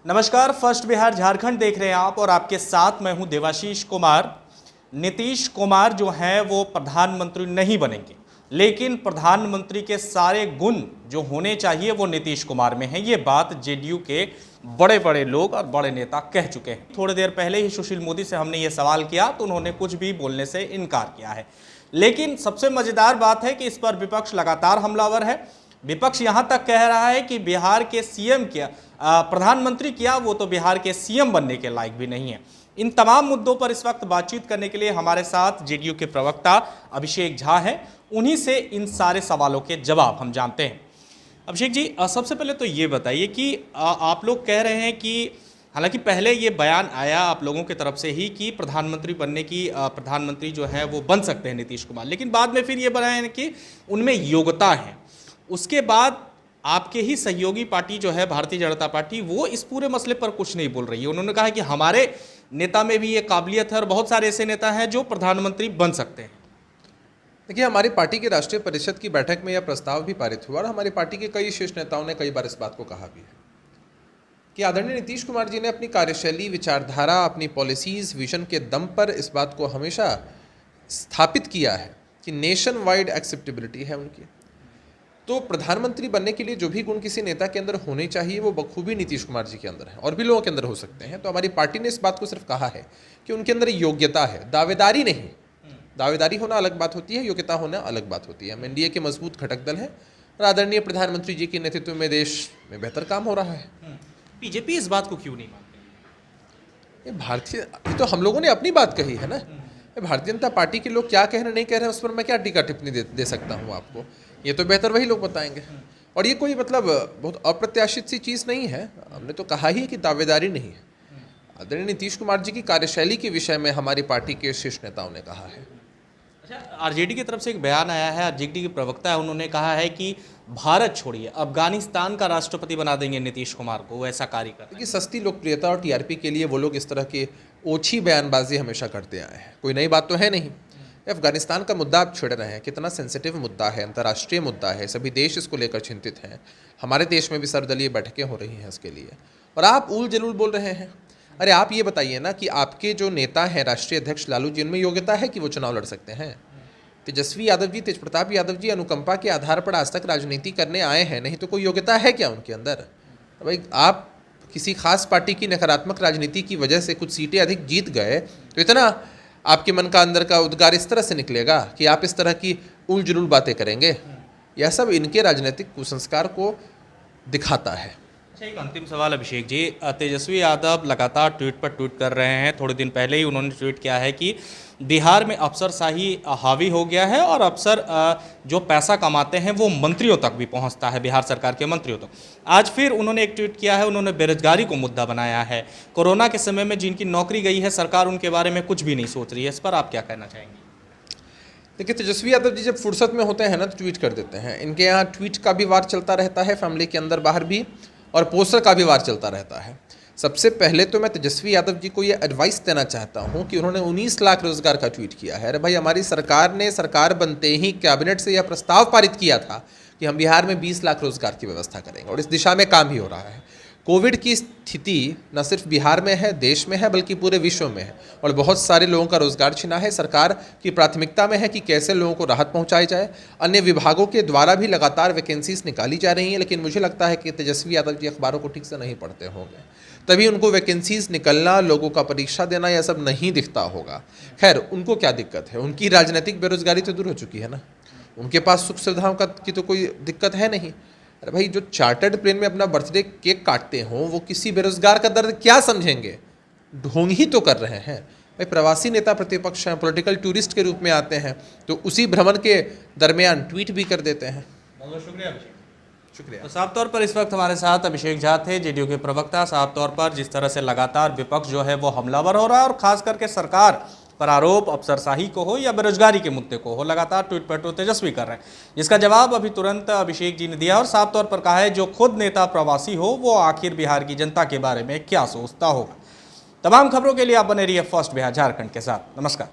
नमस्कार, फर्स्ट बिहार झारखंड देख रहे हैं आप और आपके साथ मैं हूं देवाशीष कुमार। नीतीश कुमार जो हैं वो प्रधानमंत्री नहीं बनेंगे, लेकिन प्रधानमंत्री के सारे गुण जो होने चाहिए वो नीतीश कुमार में हैं। ये बात जेडीयू के बड़े बड़े लोग और बड़े नेता कह चुके हैं। थोड़ी देर पहले ही सुशील मोदी से हमने ये सवाल किया तो उन्होंने कुछ भी बोलने से इनकार किया है। लेकिन सबसे मजेदार बात है कि इस पर विपक्ष लगातार हमलावर है। विपक्ष यहां तक कह रहा है कि बिहार के सीएम क्या प्रधानमंत्री क्या, वो तो बिहार के सीएम बनने के लायक भी नहीं है। इन तमाम मुद्दों पर इस वक्त बातचीत करने के लिए हमारे साथ जेडीयू के प्रवक्ता अभिषेक झा हैं। उन्हीं से इन सारे सवालों के जवाब हम जानते हैं। अभिषेक जी, सबसे पहले तो ये बताइए कि आप लोग कह रहे हैं कि हालांकि पहले ये बयान आया आप लोगों की तरफ से ही कि प्रधानमंत्री बनने की प्रधानमंत्री जो है वो बन सकते हैं नीतीश कुमार, लेकिन बाद में फिर ये बनाया कि उनमें योग्यता है। उसके बाद आपके ही सहयोगी पार्टी जो है भारतीय जनता पार्टी, वो इस पूरे मसले पर कुछ नहीं बोल रही है। उन्होंने कहा कि हमारे नेता में भी ये काबिलियत है और बहुत सारे ऐसे नेता हैं जो प्रधानमंत्री बन सकते हैं। देखिए, हमारी पार्टी की राष्ट्रीय परिषद की बैठक में यह प्रस्ताव भी पारित हुआ और हमारी पार्टी के कई शीर्ष नेताओं ने कई बार इस बात को कहा भी है कि आदरणीय नीतीश कुमार जी ने अपनी कार्यशैली, विचारधारा, अपनी पॉलिसीज, विजन के दम पर इस बात को हमेशा स्थापित किया है कि नेशन वाइड एक्सेप्टेबिलिटी है उनकी। तो प्रधानमंत्री बनने के लिए जो भी गुण किसी नेता के अंदर होने चाहिए वो बखूबी नीतीश कुमार जी के अंदर है और भी लोगों के अंदर हो सकते हैं। तो हमारी पार्टी ने इस बात को सिर्फ कहा है कि उनके अंदर योग्यता है, दावेदारी नहीं। दावेदारी होना अलग बात होती है, योग्यता होना अलग बात होती है। हम एनडीए के मजबूत घटक दल हैं और आदरणीय प्रधानमंत्री जी के नेतृत्व में देश में बेहतर काम हो रहा है। बीजेपी इस बात को क्यों नहीं मानती? ये तो हम लोगों ने अपनी बात कही है ना। भारतीय जनता पार्टी के लोग क्या कह रहे नहीं कह रहे हैं उस पर मैं क्या टीका टिप्पणी दे सकता हूँ आपको? ये तो बेहतर वही लोग बताएंगे। और ये कोई बहुत अप्रत्याशित सी चीज़ नहीं है। हमने तो कहा ही कि दावेदारी नहीं है। आदरणीय नीतीश कुमार जी की कार्यशैली के विषय में हमारी पार्टी के शीर्ष नेताओं ने कहा है। अच्छा, आरजेडी की तरफ से एक बयान आया है, आरजेडी के प्रवक्ता है, उन्होंने कहा है कि भारत छोड़िए, अफगानिस्तान का राष्ट्रपति बना देंगे नीतीश कुमार को, वो ऐसा कार्य कर। देखिए, सस्ती लोकप्रियता और टीआरपी के लिए वो लोग इस तरह की ओछी बयानबाजी हमेशा करते आए हैं। कोई नई बात तो है नहीं। अफगानिस्तान का मुद्दा आप छेड़ रहे हैं, कितना सेंसिटिव मुद्दा है, अंतर्राष्ट्रीय मुद्दा है, सभी देश इसको लेकर चिंतित हैं। हमारे देश में भी सर्वदलीय बैठकें हो रही हैं इसके लिए, और आप उल जलूल बोल रहे हैं। अरे आप ये बताइए ना कि आपके जो नेता हैं राष्ट्रीय अध्यक्ष लालू जी, उनमें योग्यता है कि वो चुनाव लड़ सकते हैं? तेजस्वी यादव जी, तेजप्रताप यादव जी अनुकंपा के आधार पर आज तक राजनीति करने आए हैं, नहीं तो कोई योग्यता है क्या उनके अंदर? भाई, आप किसी खास पार्टी की नकारात्मक राजनीति की वजह से कुछ सीटें अधिक जीत गए तो इतना आपके मन का अंदर का उद्गार इस तरह से निकलेगा कि आप इस तरह की उल जुलूल बातें करेंगे? यह सब इनके राजनीतिक कुसंस्कार को दिखाता है। अच्छा, एक अंतिम सवाल अभिषेक जी, तेजस्वी यादव लगातार ट्वीट पर ट्वीट कर रहे हैं। थोड़े दिन पहले ही उन्होंने ट्वीट किया है कि बिहार में अफसरशाही हावी हो गया है और अफसर जो पैसा कमाते हैं वो मंत्रियों तक भी पहुंचता है, बिहार सरकार के मंत्रियों तक। आज फिर उन्होंने एक ट्वीट किया है, उन्होंने बेरोजगारी को मुद्दा बनाया है। कोरोना के समय में जिनकी नौकरी गई है, सरकार उनके बारे में कुछ भी नहीं सोच रही है। इस पर आप क्या कहना चाहेंगे? देखिए, तेजस्वी यादव जी जब फुर्सत में होते हैं ना तो ट्वीट कर देते हैं। इनके यहाँ ट्वीट का भी वार चलता रहता है, फैमिली के अंदर बाहर भी, और पोस्टर का भी वार चलता रहता है। सबसे पहले तो मैं तेजस्वी यादव जी को ये एडवाइस देना चाहता हूँ कि उन्होंने 19 लाख रोजगार का ट्वीट किया है। अरे भाई, हमारी सरकार ने सरकार बनते ही कैबिनेट से यह प्रस्ताव पारित किया था कि हम बिहार में 20 लाख रोजगार की व्यवस्था करेंगे और इस दिशा में काम भी हो रहा है। कोविड की स्थिति न सिर्फ बिहार में है, देश में है, बल्कि पूरे विश्व में है और बहुत सारे लोगों का रोजगार छिना है। सरकार की प्राथमिकता में है कि कैसे लोगों को राहत पहुंचाई जाए। अन्य विभागों के द्वारा भी लगातार वैकेंसीज निकाली जा रही हैं, लेकिन मुझे लगता है कि तेजस्वी यादव जी अखबारों को ठीक से नहीं पढ़ते होंगे, तभी उनको वैकेंसीज निकलना, लोगों का परीक्षा देना, यह सब नहीं दिखता होगा। खैर, उनको क्या दिक्कत है? उनकी राजनीतिक बेरोजगारी तो दूर हो चुकी है ना, उनके पास सुख सुविधाओं की तो कोई दिक्कत है नहीं। अरे भाई, जो चार्टर्ड प्लेन में अपना बर्थडे केक काटते हों वो किसी बेरोजगार का दर्द क्या समझेंगे? ढोंग ही तो कर रहे हैं। भाई, प्रवासी नेता प्रतिपक्ष हैं, पॉलिटिकल टूरिस्ट के रूप में आते हैं तो उसी भ्रमण के दरमियान ट्वीट भी कर देते हैं। बहुत बहुत शुक्रिया अभिषेक। शुक्रिया। तो साफ तौर पर इस वक्त हमारे साथ अभिषेक झा थे, जेडीयू के प्रवक्ता। साफ तौर पर जिस तरह से लगातार विपक्ष जो है वो हमलावर हो रहा है और खास करके सरकार पर आरोप अफसरशाही को हो या बेरोजगारी के मुद्दे को हो, लगातार ट्वीट पर तेजस्वी कर रहे हैं, जिसका जवाब अभी तुरंत अभिषेक जी ने दिया और साफ तौर पर कहा है जो खुद नेता प्रवासी हो वो आखिर बिहार की जनता के बारे में क्या सोचता होगा। तमाम खबरों के लिए आप बने रहिए फर्स्ट बिहार झारखंड के साथ। नमस्कार।